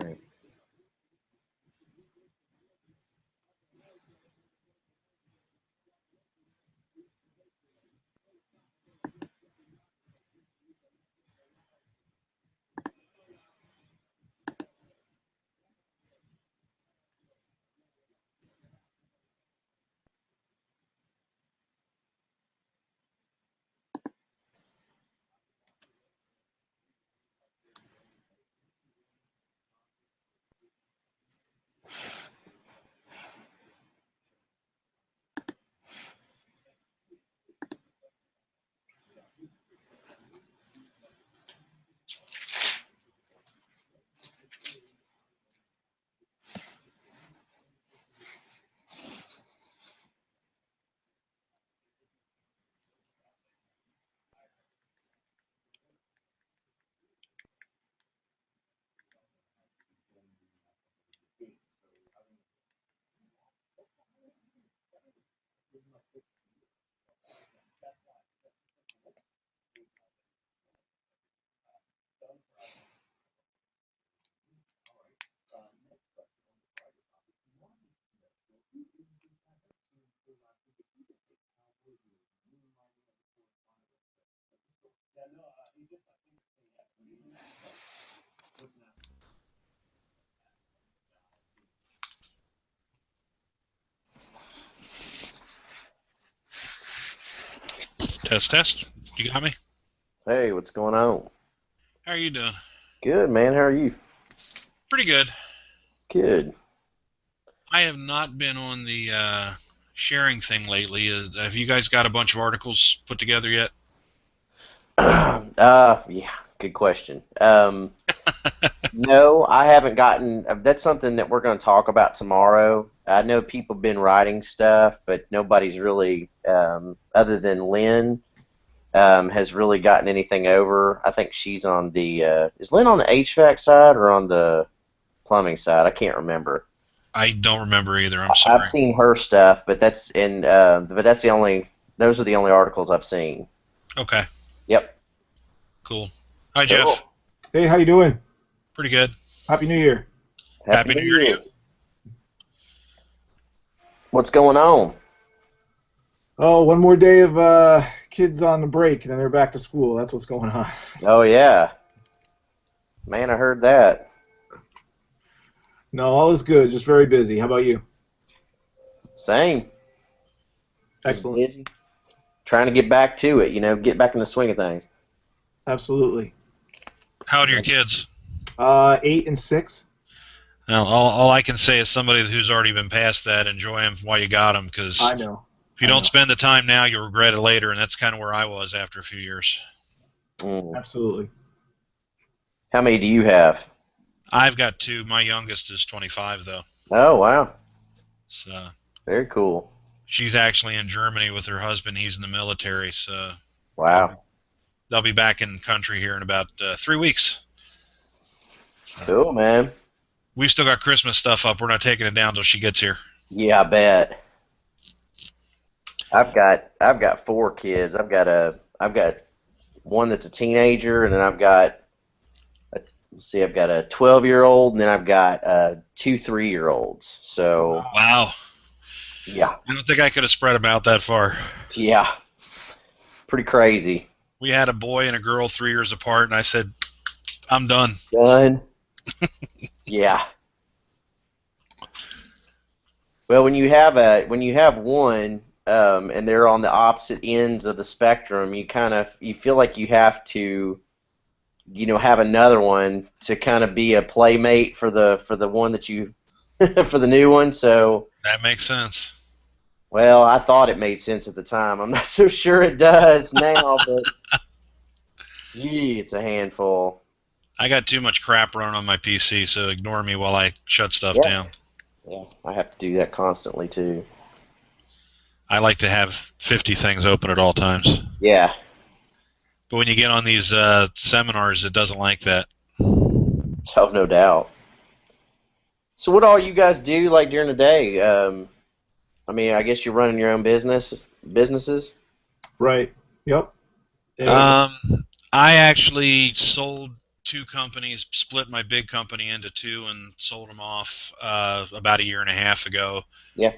Right. Test, test. You got me? Hey, what's going on? How are you doing? Good, man. How are you? Pretty good. Good. I have not been on the sharing thing lately. Have you guys got a bunch of articles put together yet? Yeah, good question. No, I haven't gotten. That's something that we're going to talk about tomorrow. I know people have been writing stuff, but nobody's really, other than Lynn, has really gotten anything over. I think she's on the. Is Lynn on the HVAC side or on the plumbing side? I can't remember. I don't remember either. I'm I've sorry. seen her stuff, but that's the only. Those are the only articles I've seen. Okay, Yep. cool. Hi, Jeff. Cool. Hey, how you doing? Pretty good. Happy New Year. Happy Happy New New Year to Year. you. What's going on? Oh, one more day of kids on the break, and then they're back to school. That's what's going on. Oh yeah, man, I heard that. No, all is good. Just very busy. How about you? Same. Just Excellent. busy. Trying to get back to it, get back in the swing of things. Absolutely. How old are your kids? 8 and 6. Well, all I can say is somebody who's already been past that, enjoy them while you got them, because I know. if you I don't know. spend the time now, you'll regret it later, and that's kind of where I was after a few years. Mm. Absolutely. How many do you have? I've got two. My youngest is 25, though. Oh wow, So very cool. she's actually in Germany with her husband. He's in the military, so they'll Wow, they'll be back in country here in about 3 weeks. cool, man. We've still got Christmas stuff up. We're not taking it down until she gets here. Yeah, I bet. I've got four kids. I've got one that's a teenager, and then I've got a 12-year-old, and then I've got two 3-year-olds. So Wow. yeah, I don't think I could have spread them out that far. yeah, pretty crazy. We had a boy and a girl 3 years apart, and I said, I'm done. Done. Yeah. Well, when you have one, and they're on the opposite ends of the spectrum, you feel like you have to, have another one to kind of be a playmate for the one that you for the new one. So, That makes sense. well, I thought it made sense at the time. I'm not so sure it does now, but gee, it's a handful. I got too much crap running on my PC, so ignore me while I shut stuff Yeah, down. yeah, I have to do that constantly too. I like to have 50 things open at all times. Yeah. But when you get on these seminars, it doesn't like that. Oh, no doubt. So, what all you guys do like during the day? I mean, I guess you're running your own businesses. Right. Yep. And Um, I actually sold two companies, split my big company into two, and sold them off about a year and a half ago. Yeah.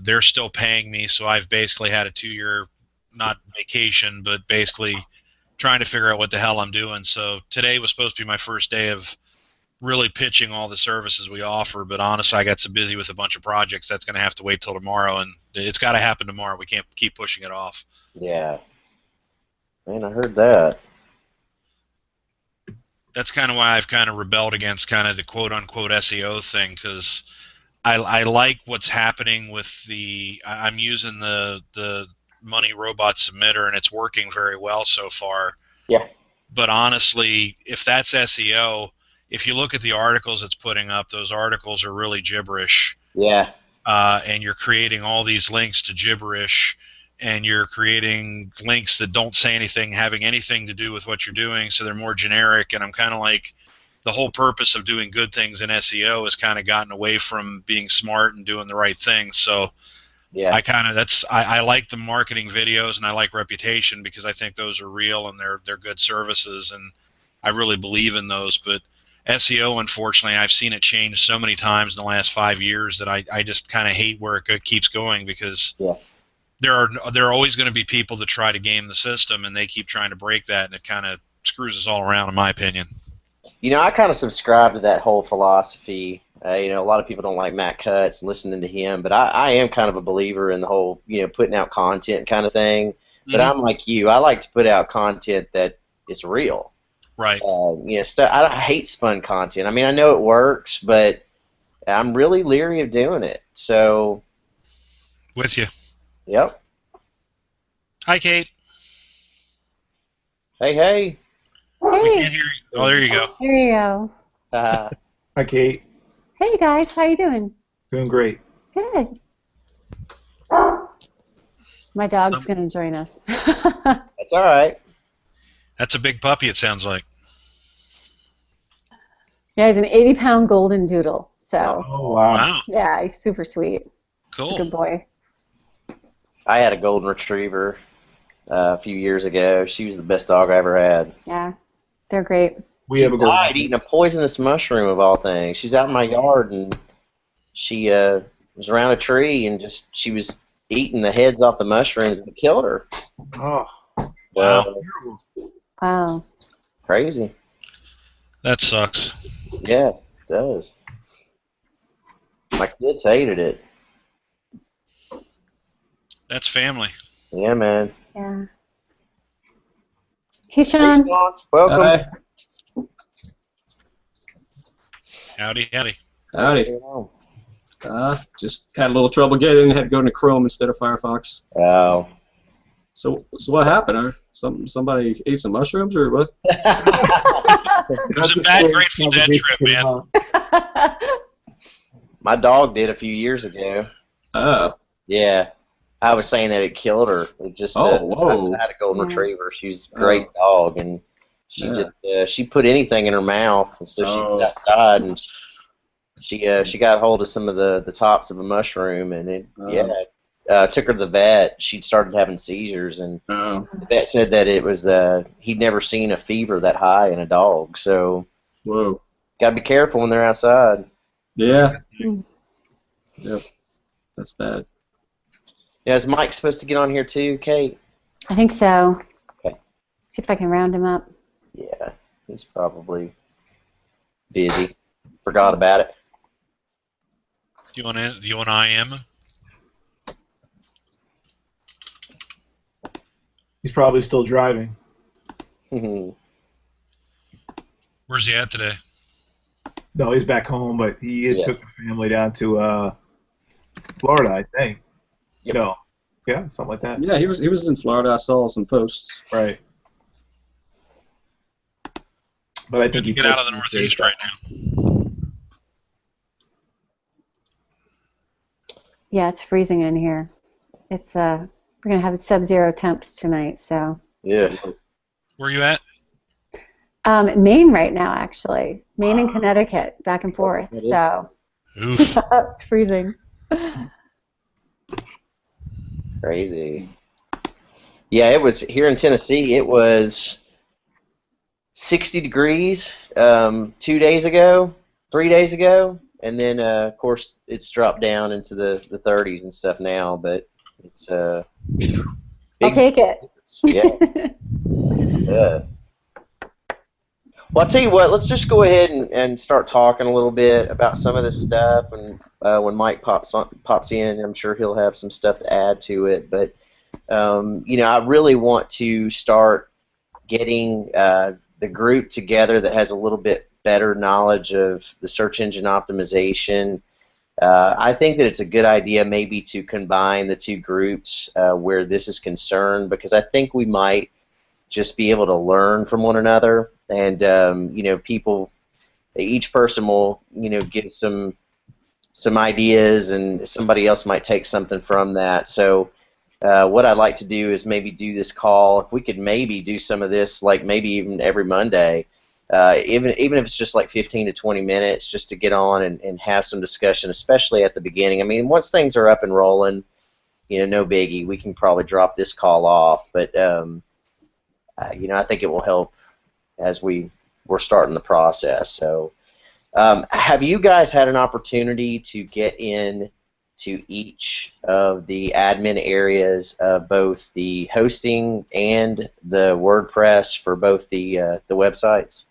They're still paying me, so I've basically had a 2-year, not vacation, but basically trying to figure out what the hell I'm doing. So today was supposed to be my first day of really pitching all the services we offer, but honestly, I got so busy with a bunch of projects that's going to have to wait till tomorrow, and it's got to happen tomorrow. We can't keep pushing it off. Yeah. Man, I heard that. That's kind of why I've kind of rebelled against kind of the quote-unquote SEO thing, because I like what's happening with I'm using the Money Robot Submitter, and it's working very well so far. Yeah. But honestly, if that's SEO, if you look at the articles it's putting up, those articles are really gibberish. Yeah. And you're creating all these links to gibberish, and you're creating links that don't say anything, having anything to do with what you're doing, so they're more generic. And I'm kind of like, the whole purpose of doing good things in SEO has kind of gotten away from being smart and doing the right thing. So Yeah. I like the marketing videos, and I like Reputation because I think those are real and they're good services, and I really believe in those. But SEO, unfortunately, I've seen it change so many times in the last 5 years that I just kind of hate where it keeps going, because Yeah. there are always going to be people that try to game the system, and they keep trying to break that, and it kind of screws us all around, in my opinion. You know, I kind of subscribe to that whole philosophy. You know, a lot of people don't like Matt Cutts and listening to him, but I am kind of a believer in the whole, you know, putting out content kind of thing. But I'm like you. I like to put out content that is real. Right. You know, stuff. I hate spun content. I mean, I know it works, but I'm really leery of doing it. So. With you. Yep. Hi, Kate. Hey, hey. We Hey, can't hear you. Oh, there you go. there you go. Hi, Kate. Hey guys, how you doing? Doing great. Good. My dog's gonna join us. That's all right. That's a big puppy, it sounds like. Yeah, he's an 80-pound golden doodle. So Oh, wow. Wow. yeah, he's super sweet. Cool. Good boy. I had a golden retriever a few years ago. She was the best dog I ever had. Yeah, they're great. We She have a died golden. eating a poisonous mushroom of all things. She's out in my yard, and she was around a tree, and she was eating the heads off the mushrooms, and it killed her. Oh, Wow. Wow. Crazy. That sucks. Yeah, it does. My kids hated it. That's family. Yeah, man. Yeah. Hey, Sean. Welcome. Hi. Howdy, howdy. Howdy. Just had a little trouble getting. Had to go into Chrome instead of Firefox. Oh. So what happened? Somebody ate some mushrooms or what? It was a bad Grateful Dead trip, man. My dog did a few years ago. Oh. Yeah. I was saying that it killed her. It just. Whoa. I said I had a golden Yeah. retriever. She's a great dog, and she just she put anything in her mouth, and so she went outside and she got hold of some of the tops of a mushroom, and it took her to the vet. She'd started having seizures, and the vet said that it was he'd never seen a fever that high in a dog. So Whoa. gotta be careful when they're outside. Yeah. Mm. Yep. That's bad. Yeah, is Mike supposed to get on here too, Kate? I think so. Okay. See if I can round him up. Yeah, he's probably busy. Forgot about it. Do you want I am? He's probably still driving. Where's he at today? No, he's back home, but he took the family down to Florida, I think. Yep. No. Yeah, something like that. Yeah, he was in Florida. I saw some posts. Right. But I Good think to he get out of the posted Northeast right now. Yeah, it's freezing in here. It's we're gonna have sub-zero temps tonight, so. Yeah. Where you at? Maine right now, actually. Maine and Connecticut, back and forth. That is- So Oof. it's freezing. Crazy. Yeah, it was here in Tennessee. It was 60 degrees 2 days ago, 3 days ago, and then of course it's dropped down into the 30s and stuff now. But it's I'll big. take it. Yeah. Yeah. Well, I'll tell you what. Let's just go ahead and start talking a little bit about some of this stuff. And when Mike pops in, I'm sure he'll have some stuff to add to it. But I really want to start getting the group together that has a little bit better knowledge of the search engine optimization. I think that it's a good idea maybe to combine the two groups where this is concerned, because I think we might just be able to learn from one another, and people, each person will give some ideas, and somebody else might take something from that. So what I'd like to do is maybe do this call. If we could maybe do some of this, like maybe even every Monday, even if it's just like 15 to 20 minutes, just to get on and have some discussion, especially at the beginning. I mean, once things are up and rolling, no biggie. We can probably drop this call off, but I think it will help as we're starting the process. So, have you guys had an opportunity to get in to each of the admin areas of both the hosting and the WordPress for both the websites?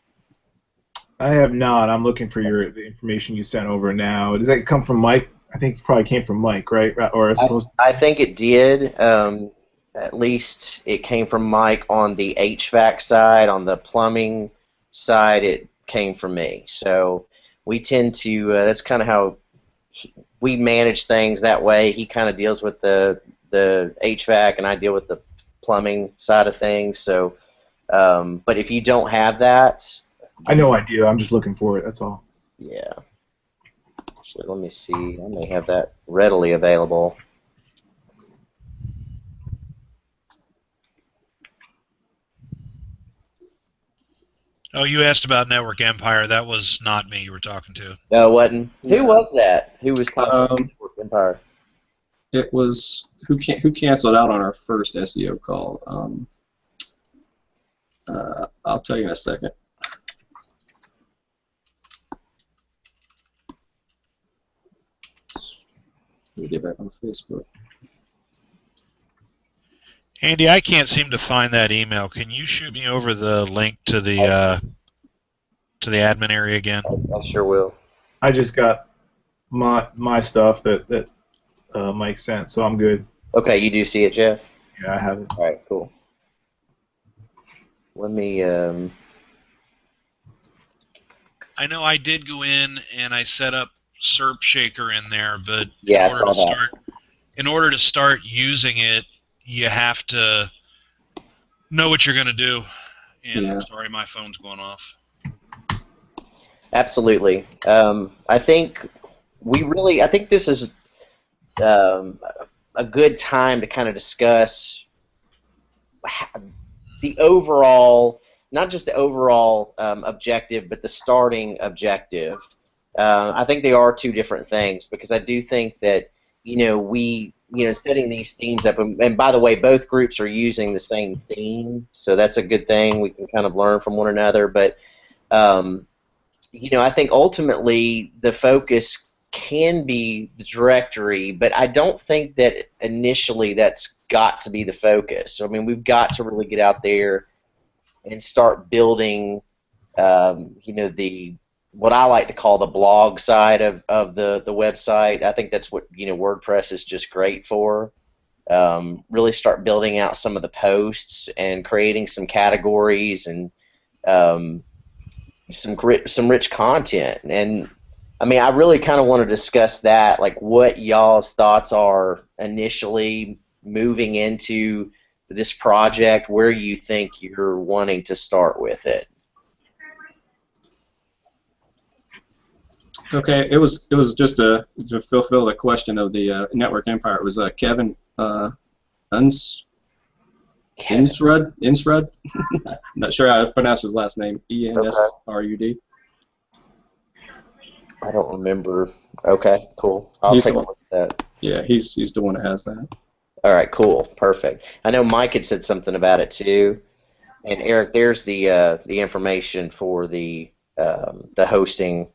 I have not. I'm looking for the information you sent over now. Does that come from Mike? I think it probably came from Mike, right? Or I suppose. I think it did. At least it came from Mike on the HVAC side. On the plumbing side, it came from me. So we tend to. That's kind of how we manage things that way. He kind of deals with the HVAC, and I deal with the plumbing side of things. So, but if you don't have that, I know I do. I'm just looking for it. That's all. Yeah. Actually, let me see. I may have that readily available. Oh, you asked about Network Empire. That was not me you were talking to. No, wasn't. Yeah. Who was that? Who was talking about Network Empire? It was who canceled out on our first SEO call. I'll tell you in a second. Let me get back on Facebook. Andy, I can't seem to find that email. Can you shoot me over the link to the admin area again? I sure will. I just got my stuff that Mike sent, so I'm good. Okay, you do see it, Jeff? Yeah, I have it. All right, cool. Let me. I know I did go in and I set up SERP Shaker in there, but Yeah, I saw that. In order to start using it, you have to know what you're going to do. And Yeah. sorry, my phone's going off. Absolutely. I think this is a good time to kind of discuss the overall, not just the overall objective, but the starting objective. I think they are two different things, because I do think that setting these themes up, and by the way, both groups are using the same theme, so that's a good thing. We can kind of learn from one another, but I think ultimately the focus can be the directory, but I don't think that initially that's got to be the focus. So, I mean, we've got to really get out there and start building, what I like to call the blog side of the website. I think that's what WordPress is just great for. Really start building out some of the posts and creating some categories and some rich content. And I mean, I really kind of want to discuss that, like what y'all's thoughts are initially moving into this project, where you think you're wanting to start with it. Okay, it was just to fulfill the question of the Network Empire. It was Kevin Insrud. Not sure how to pronounce his last name. Ensrud. I don't remember. Okay, cool. I'll take a look at that. Yeah, he's the one that has that. All right, cool, perfect. I know Mike had said something about it too. And Eric, there's the information for the hosting.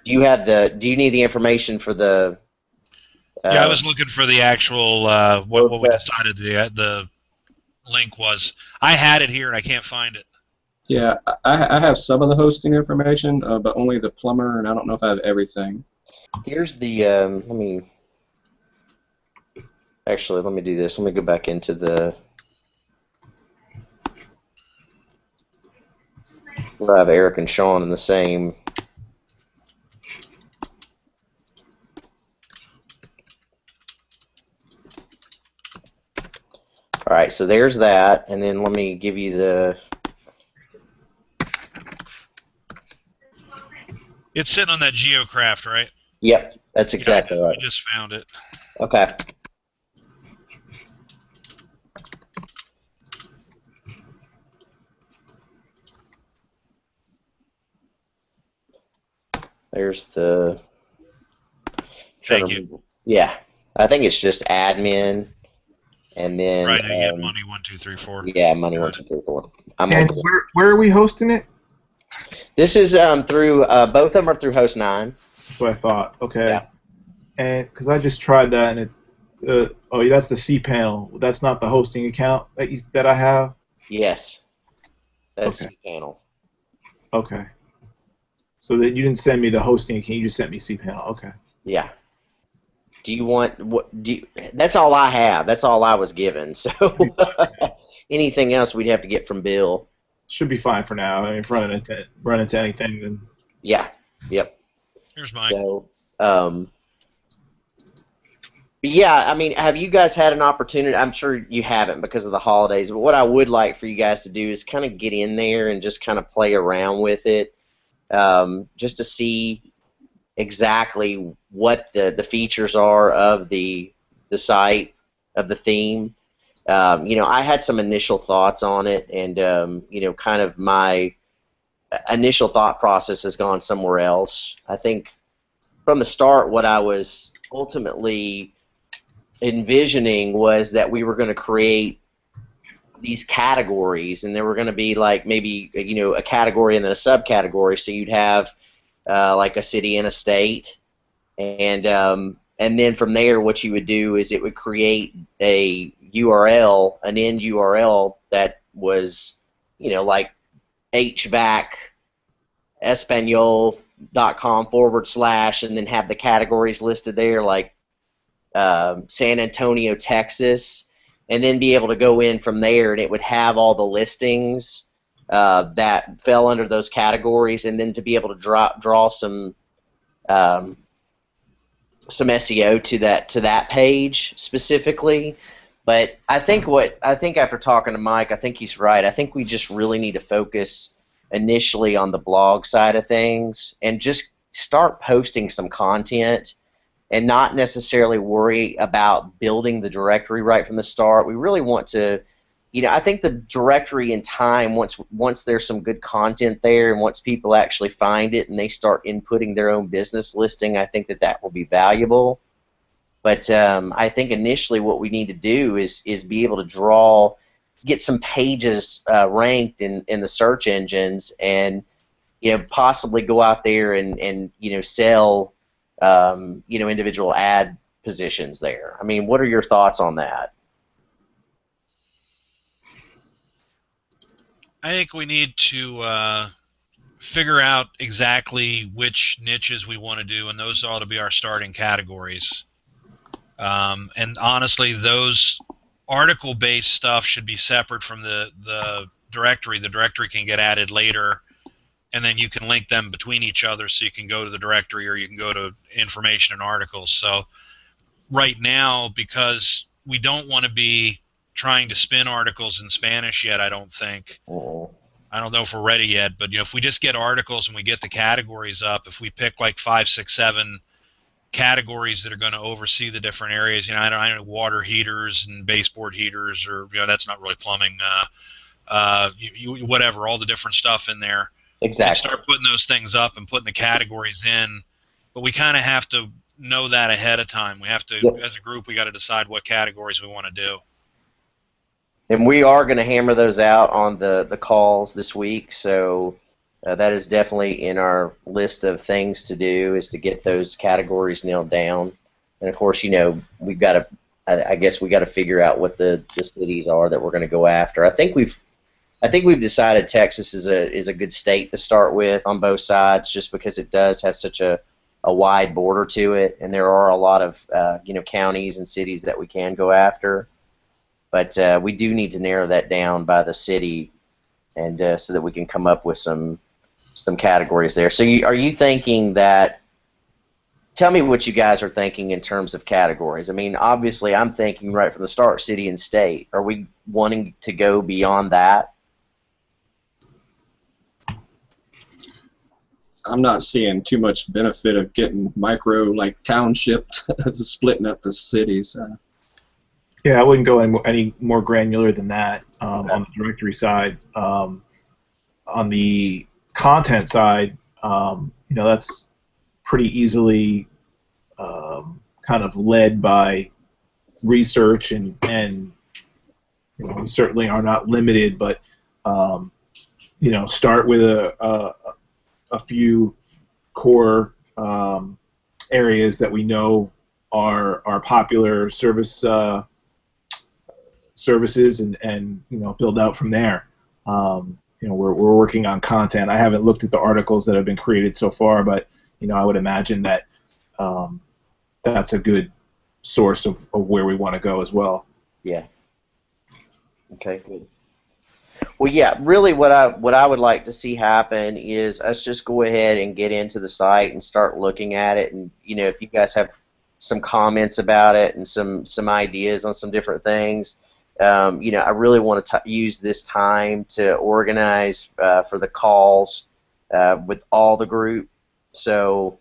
Do you need the information for the Yeah, I uh, was looking for the actual what we WordPress? decided the link was. I had it here and I can't find it. Yeah, I have some of the hosting information, but only the plumber, and I don't know if I have everything. Here's the let me do this. Let me go back into the where I have Eric and Sean in the same. All right, so there's that, and then let me give you the. It's sitting on that GeoCraft, right? Yep, that's exactly I right. just found it. Okay. There's the. Thank you. Yeah, I think it's just admin, and then Right, you get money 1, 2, 3, 4. yeah, money Got 1, 2, 3, 4. I'm And on board. where are we hosting it? This is through both of them are through Host 9. That's what I thought. Okay. Yeah. And because I just tried that, and it, oh, that's the cPanel. That's not the hosting account that I have. Yes, that's Okay. cPanel. Okay. So that you didn't send me the hosting account, you just sent me cPanel. Okay. Yeah. Do you want what? That's all I have. That's all I was given. So anything else we'd have to get from Bill. Should be fine for now. I mean, if run into anything, then Yeah. Yep. Here's mine. So, but yeah, I mean, have you guys had an opportunity? I'm sure you haven't because of the holidays, but what I would like for you guys to do is kind of get in there and just kind of play around with it, just to see exactly what the features are of the site, of the theme. I had some initial thoughts on it, and kind of my initial thought process has gone somewhere else. I think from the start, what I was ultimately envisioning was that we were going to create these categories, and there were going to be like maybe a category and then a subcategory. So you'd have like a city and a state, and then from there, what you would do is it would create a URL, an end URL that was like HVAC espanol.com/, and then have the categories listed there, like San Antonio, Texas, and then be able to go in from there, and it would have all the listings that fell under those categories, and then to be able to draw some SEO to that page specifically. But I think after talking to Mike, I think he's right. I think we just really need to focus initially on the blog side of things and just start posting some content and not necessarily worry about building the directory right from the start. We really want to, I think the directory in time, once there's some good content there and once people actually find it and they start inputting their own business listing, I think that will be valuable. But I think initially what we need to do is be able to get some pages ranked in the search engines, and possibly go out there and sell individual ad positions there. I mean, what are your thoughts on that? I think we need to figure out exactly which niches we want to do, and those ought to be our starting categories. And honestly, those article-based stuff should be separate from the directory. The directory can get added later, and then you can link them between each other, so you can go to the directory or you can go to information and articles. So right now, because we don't want to be trying to spin articles in Spanish yet, I don't think. I don't know if we're ready yet, but if we just get articles and we get the categories up, if we pick like 5, 6, 7 categories that are going to oversee the different areas, I don't know, water heaters and baseboard heaters, or that's not really plumbing, whatever, all the different stuff in there. Exactly. And start putting those things up and putting the categories in, but we kind of have to know that ahead of time. We have to, as a group, we got to decide what categories we want to do. And we are going to hammer those out on the calls this week, so that is definitely in our list of things to do, is to get those categories nailed down. And of course, we've got to, I guess we got to figure out what the cities are that we're going to go after. I think we've decided Texas is a good state to start with on both sides, just because it does have such a wide border to it, and there are a lot of counties and cities that we can go after. But we do need to narrow that down by the city, and so that we can come up with some categories there. So are you thinking that? Tell me what you guys are thinking in terms of categories. I mean, obviously, I'm thinking right from the start, city and state. Are we wanting to go beyond that? I'm not seeing too much benefit of getting micro, like township, splitting up the cities. Yeah, I wouldn't go any more granular than that on the directory side. On the content side, that's pretty easily kind of led by research, and we certainly are not limited, but start with a few core areas that we know are popular services, and build out from there. We're working on content. I haven't looked at the articles that have been created so far, but I would imagine that that's a good source of where we want to go as well. Yeah. Okay, good. Well, yeah, really what I would like to see happen is us just go ahead and get into the site and start looking at it, and if you guys have some comments about it and some ideas on some different things, I really want to use this time to organize for the calls with all the group. So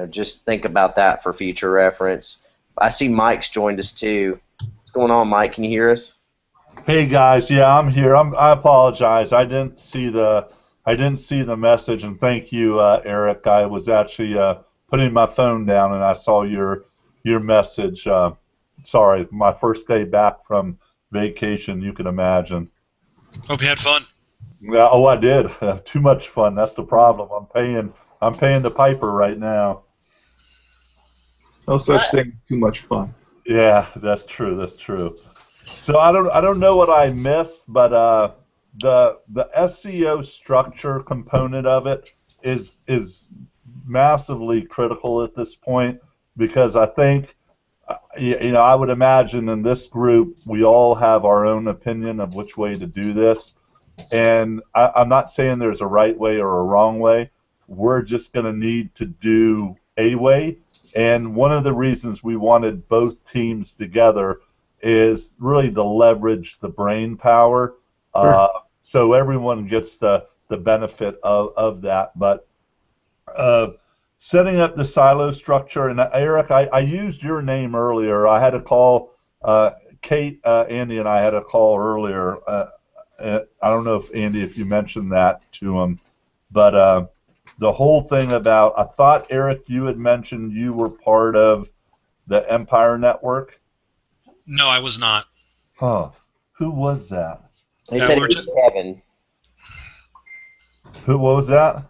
just think about that for future reference. I see Mike's joined us too. What's going on, Mike? Can you hear us? Hey guys, yeah, I'm here. I apologize. I didn't see the message, and thank you, Eric. I was actually putting my phone down, and I saw your message. Sorry, my first day back from vacation. You can imagine. Hope you had fun. Yeah, oh, I did. Too much fun. That's the problem. I'm paying the piper right now. No such thing. Too much fun. Yeah, that's true. That's true. So I don't know what I missed, but the SEO structure component of it is massively critical at this point, because I think I would imagine in this group we all have our own opinion of which way to do this, and I'm not saying there's a right way or a wrong way. We're just going to need to do a way, and one of the reasons we wanted both teams together is really to leverage the brain power, so everyone gets the benefit of that. But setting up the silo structure, and Eric, I used your name earlier. I had a call, Kate, Andy, and I had a call earlier. I don't know if Andy, if you mentioned that to him, but the whole thing about, I thought, Eric, you had mentioned you were part of the Empire Network. No, I was not. Huh. Who was that? He said it was Kevin. What was that?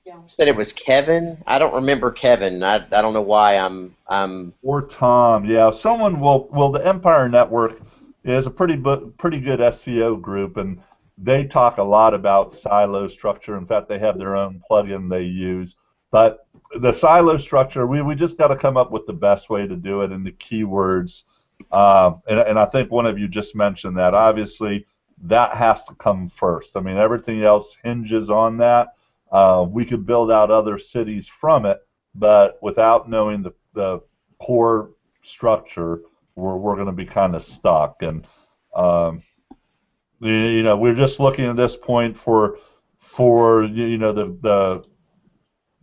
He said it was Kevin. I don't remember Kevin. I don't know why I'm. Or Tom. Yeah, someone will. Well, the Empire Network is a pretty good SEO group, and they talk a lot about silo structure. In fact, they have their own plugin they use. But the silo structure, we just got to come up with the best way to do it and the keywords. And I think one of you just mentioned that. Obviously, that has to come first. I mean, everything else hinges on that. We could build out other cities from it, but without knowing the core structure, we're going to be kind of stuck. And we're just looking at this point for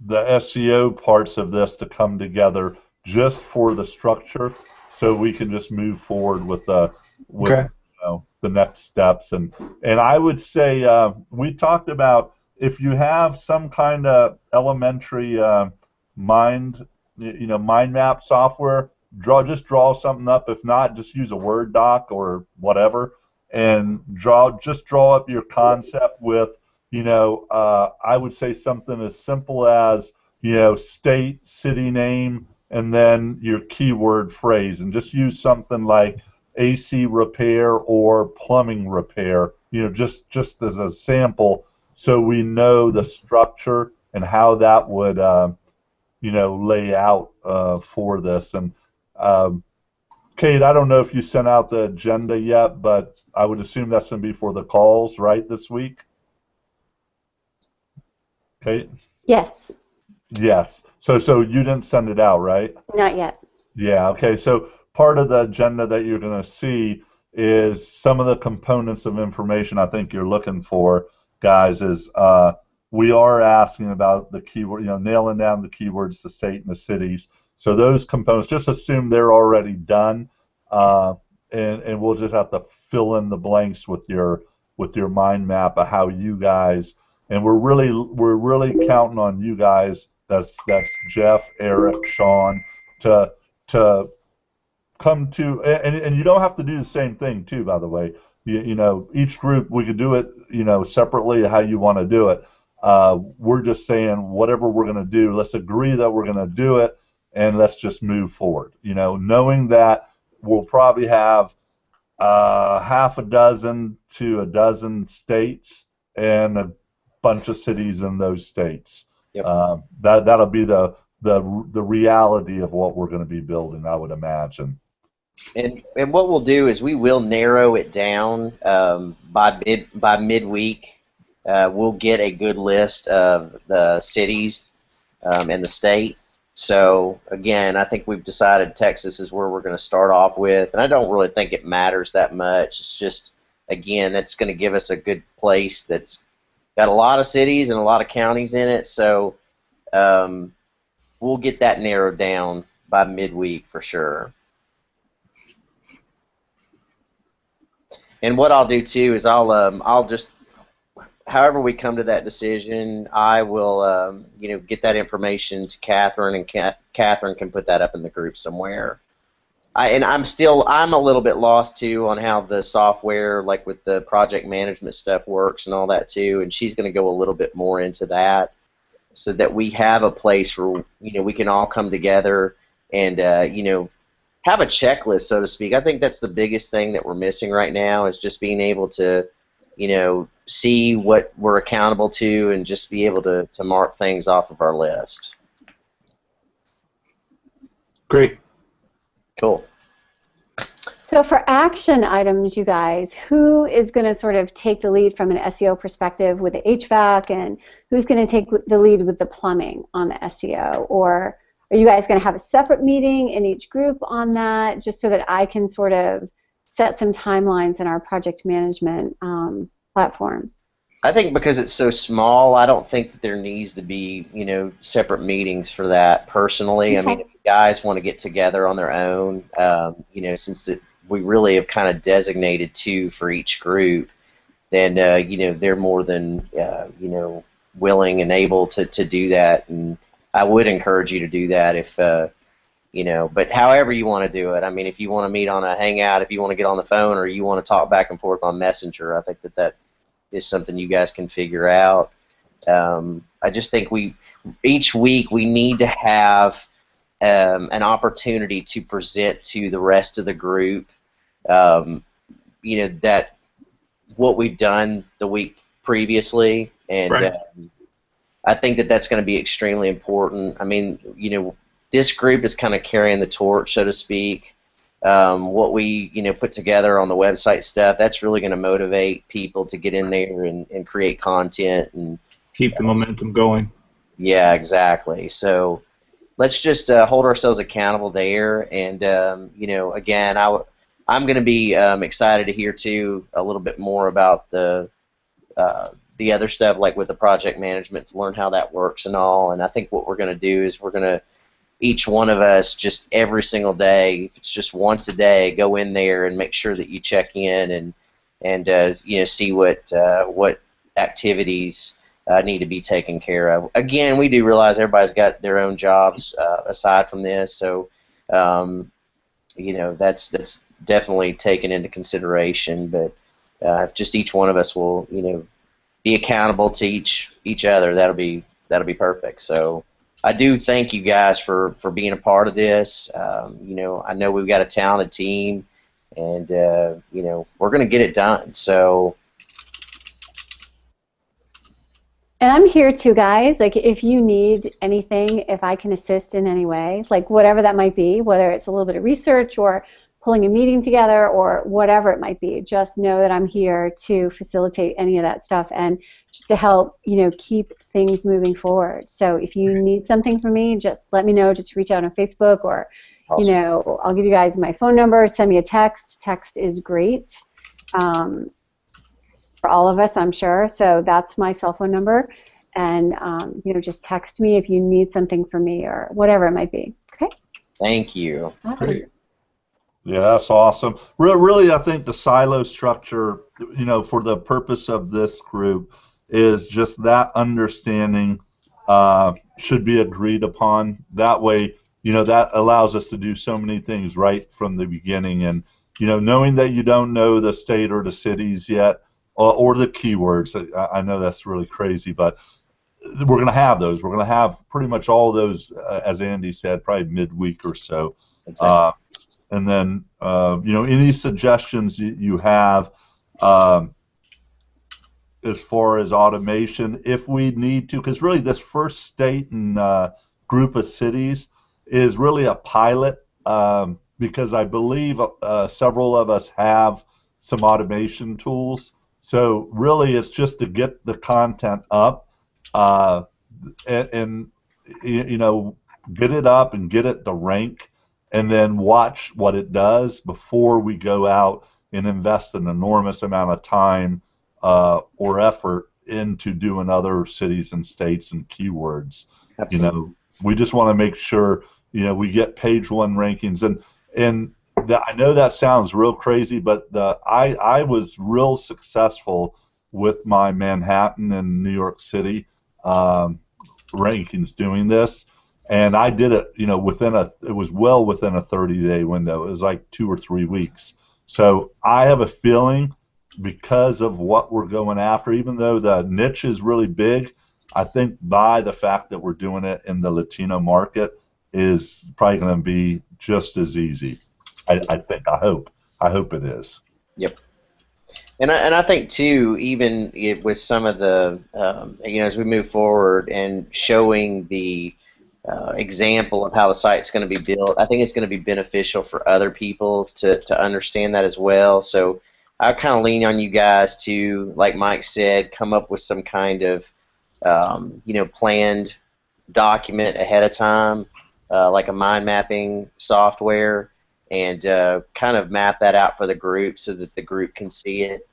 the SEO parts of this to come together just for the structure, so we can just move forward with the next steps. And I would say we talked about, if you have some kind of elementary mind map software, draw something up. If not, just use a Word doc or whatever, and just draw up your concept with, I would say something as simple as, state, city name, and then your keyword phrase, and just use something like AC repair or plumbing repair, just as a sample, so we know the structure and how that would, lay out for this. And Kate, I don't know if you sent out the agenda yet, but I would assume that's going to be for the calls, right, this week? Kate? Yes, Yes. So you didn't send it out, right? not yet. Yeah, okay. So part of the agenda that you're going to see is some of the components of information I think you're looking for, guys, is we are asking about the keyword, nailing down the keywords, the state and the cities. So those components, just assume they're already done, and we'll just have to fill in the blanks with your mind map of how you guys, and we're really counting on you guys. That's Jeff, Eric, Sean, to come to, and you don't have to do the same thing too, by the way. Each group, we could do it, separately, how you want to do it. We're just saying whatever we're going to do, let's agree that we're going to do it, and let's just move forward. Knowing that we'll probably have half a dozen to a dozen states and a bunch of cities in those states. Yep. That'll be the reality of what we're going to be building, I would imagine. And what we'll do is we will narrow it down by midweek. We'll get a good list of the cities and the state. So again, I think we've decided Texas is where we're going to start off with, and I don't really think it matters that much. It's just, again, that's going to give us a good place that's got a lot of cities and a lot of counties in it. So we'll get that narrowed down by midweek for sure. And what I'll do too is I'll just, however we come to that decision, I will get that information to Catherine, and Catherine can put that up in the group somewhere. I'm a little bit lost too on how the software, like with the project management stuff, works and all that too, and she's going to go a little bit more into that, so that we have a place where we can all come together and have a checklist, so to speak. I think that's the biggest thing that we're missing right now, is just being able to see what we're accountable to and just be able to mark things off of our list. Great. Cool. So for action items, you guys, who is going to sort of take the lead from an SEO perspective with the HVAC, and who's going to take the lead with the plumbing on the SEO? Or are you guys going to have a separate meeting in each group on that, just so that I can sort of set some timelines in our project management platform? I think because it's so small, I don't think that there needs to be, separate meetings for that personally. Okay. I mean, if you guys want to get together on their own, since we really have kind of designated 2 for each group, then, they're more than, willing and able to do that. And I would encourage you to do that if, but however you want to do it. I mean, if you want to meet on a Hangout, if you want to get on the phone, or you want to talk back and forth on Messenger, I think that is something you guys can figure out. I just think each week we need to have an opportunity to present to the rest of the group, that what we've done the week previously, and Right. I think that that's going to be extremely important. I mean, this group is kind of carrying the torch, so to speak. What we put together on the website stuff, that's really going to motivate people to get in there and create content and Keep the momentum going. Yeah, exactly. So let's just hold ourselves accountable there, and again, I'm going to be excited to hear too a little bit more about the other stuff, like with the project management, to learn how that works and all. And I think what we're going to do is we're going to, each one of us, just every single day, if it's just once a day, go in there and make sure that you check in and see what activities need to be taken care of. Again, we do realize everybody's got their own jobs aside from this, so that's definitely taken into consideration. But if just each one of us will, be accountable to each other, that'll be perfect. So I do thank you guys for being a part of this. I know we've got a talented team, and we're going to get it done. So. And I'm here too, guys. Like, if you need anything, if I can assist in any way, like whatever that might be, whether it's a little bit of research or pulling a meeting together or whatever it might be, just know that I'm here to facilitate any of that stuff and just to help, keep things moving forward. So if you need something from me, just let me know. Just reach out on Facebook, or, Awesome. I'll give you guys my phone number. Send me a text. Text is great. For all of us, I'm sure. So that's my cell phone number, and just text me if you need something from me or whatever it might be. Okay. Thank you. Awesome. Great. Yeah, that's awesome. Really, I think the silo structure, for the purpose of this group, is just that understanding should be agreed upon. That way, that allows us to do so many things right from the beginning. And, knowing that you don't know the state or the cities yet, or the keywords. I know that's really crazy, but we're going to have those. We're going to have pretty much all those, as Andy said, probably midweek or so. Exactly. And then, any suggestions you have as far as automation, if we need to, because really this first state and group of cities is really a pilot, because I believe several of us have some automation tools. So really, it's just to get the content up, and get it up and get it to rank, and then watch what it does before we go out and invest an enormous amount of time or effort into doing other cities and states and keywords. Absolutely. We just want to make sure we get page one rankings, and I know that sounds real crazy, but I was real successful with my Manhattan and New York City rankings doing this, and I did it it was well within a 30-day window. It was like 2 or 3 weeks. So I have a feeling, because of what we're going after, even though the niche is really big, I think by the fact that we're doing it in the Latino market is probably going to be just as easy. I think. I hope it is. Yep. And I think too, even with some of the, as we move forward and showing the example of how the site's going to be built, I think it's going to be beneficial for other people to understand that as well. So I kind of lean on you guys to, like Mike said, come up with some kind of, planned document ahead of time, like a mind mapping software, and kind of map that out for the group so that the group can see it.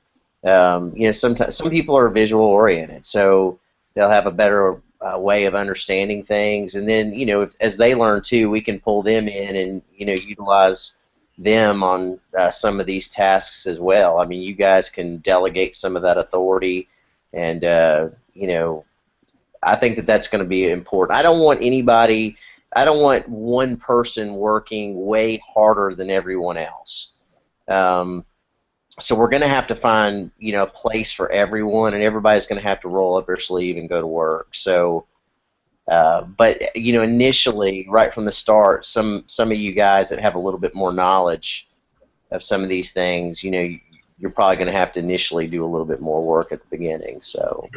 Sometimes some people are visual oriented, so they'll have a better way of understanding things. And then, as they learn too, we can pull them in and utilize them on some of these tasks as well. I mean, you guys can delegate some of that authority, and I think that that's going to be important. I don't want one person working way harder than everyone else. So we're going to have to find, a place for everyone, and everybody's going to have to roll up their sleeve and go to work. So, but initially, right from the start, some of you guys that have a little bit more knowledge of some of these things, you're probably going to have to initially do a little bit more work at the beginning. So.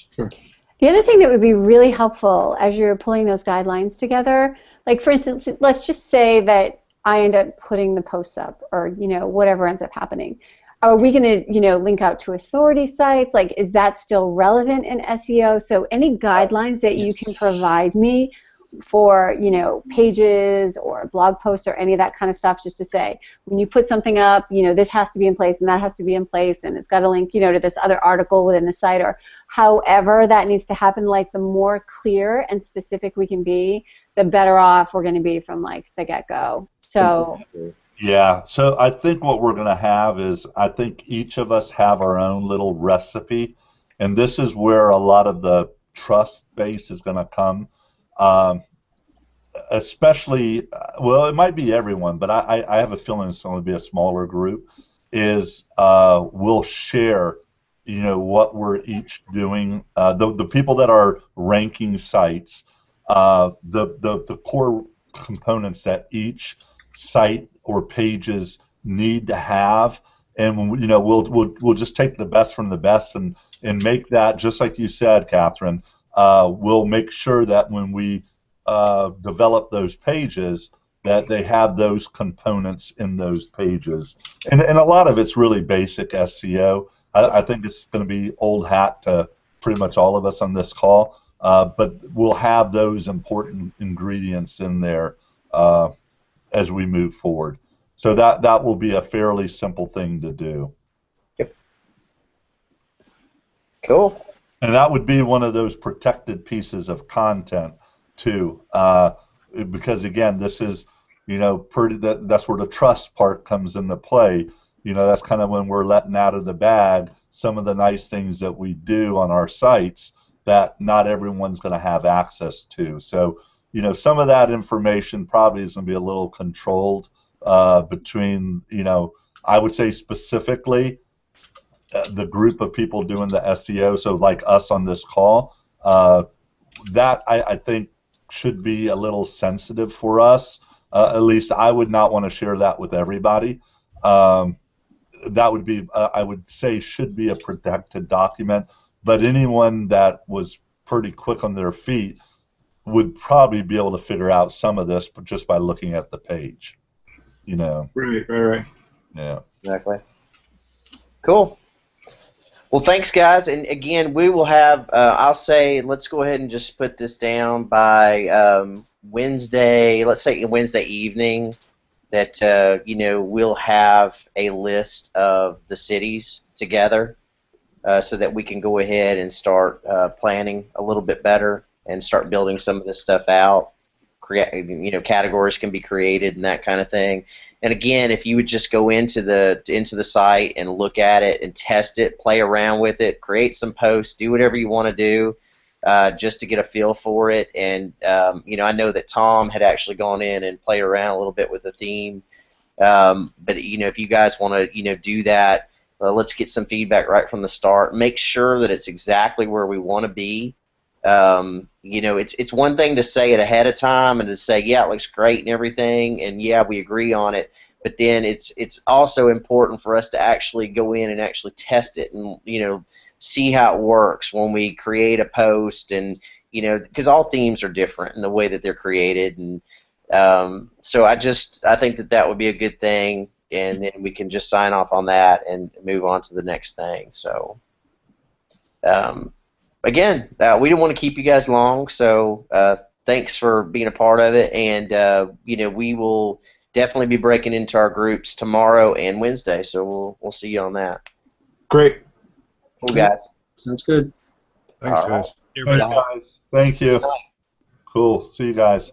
Sure. The other thing that would be really helpful as you're pulling those guidelines together, like for instance, let's just say that I end up putting the posts up, or whatever ends up happening. Are we going to link out to authority sites? Like, is that still relevant in SEO? So any guidelines that you can provide me for pages or blog posts or any of that kind of stuff, just to say, when you put something up, this has to be in place and that has to be in place, and it's got to link to this other article within the site, or however that needs to happen. Like, the more clear and specific we can be, the better off we're going to be from like the get-go. So yeah, so I think what we're going to have is, I think each of us have our own little recipe, and this is where a lot of the trust base is going to come. especially, well, it might be everyone, but I have a feeling it's going to be a smaller group, is we'll share, what we're each doing. The people that are ranking sites, the core components that each site or pages need to have, and we'll just take the best from the best and make that, just like you said, Catherine. We'll make sure that when we develop those pages, that they have those components in those pages. And a lot of it's really basic SEO. I think it's going to be old hat to pretty much all of us on this call, but we'll have those important ingredients in there as we move forward. So that will be a fairly simple thing to do. Yep. Cool. And that would be one of those protected pieces of content too, because again, this is, that's where the trust part comes into play. That's kind of when we're letting out of the bag some of the nice things that we do on our sites that not everyone's going to have access to. So, some of that information probably is going to be a little controlled between, I would say specifically the group of people doing the SEO, so like us on this call, that I think should be a little sensitive for us. At least I would not want to share that with everybody. That would be, I would say, should be a protected document. But anyone that was pretty quick on their feet would probably be able to figure out some of this, but just by looking at the page. Right. Yeah. Exactly. Cool. Well, thanks, guys. And again, we will have, I'll say, let's go ahead and just put this down by Wednesday, let's say Wednesday evening, that, we'll have a list of the cities together so that we can go ahead and start planning a little bit better and start building some of this stuff out. Categories can be created and that kind of thing. And again, if you would just go into the site and look at it and test it, play around with it, create some posts, do whatever you want to do, just to get a feel for it. And I know that Tom had actually gone in and played around a little bit with the theme. But if you guys want to do that, let's get some feedback right from the start. Make sure that it's exactly where we want to be. It's one thing to say it ahead of time and to say, yeah, it looks great and everything, and yeah, we agree on it. But then it's also important for us to actually go in and actually test it and see how it works when we create a post, and because all themes are different in the way that they're created, and so I think that would be a good thing, and then we can just sign off on that and move on to the next thing. So. Again, we didn't want to keep you guys long, so thanks for being a part of it, and we will definitely be breaking into our groups tomorrow and Wednesday, so we'll see you on that. Great. Cool, guys. Sounds good. Thanks, All right. guys. Thanks, guys. Thank you. Cool. See you guys.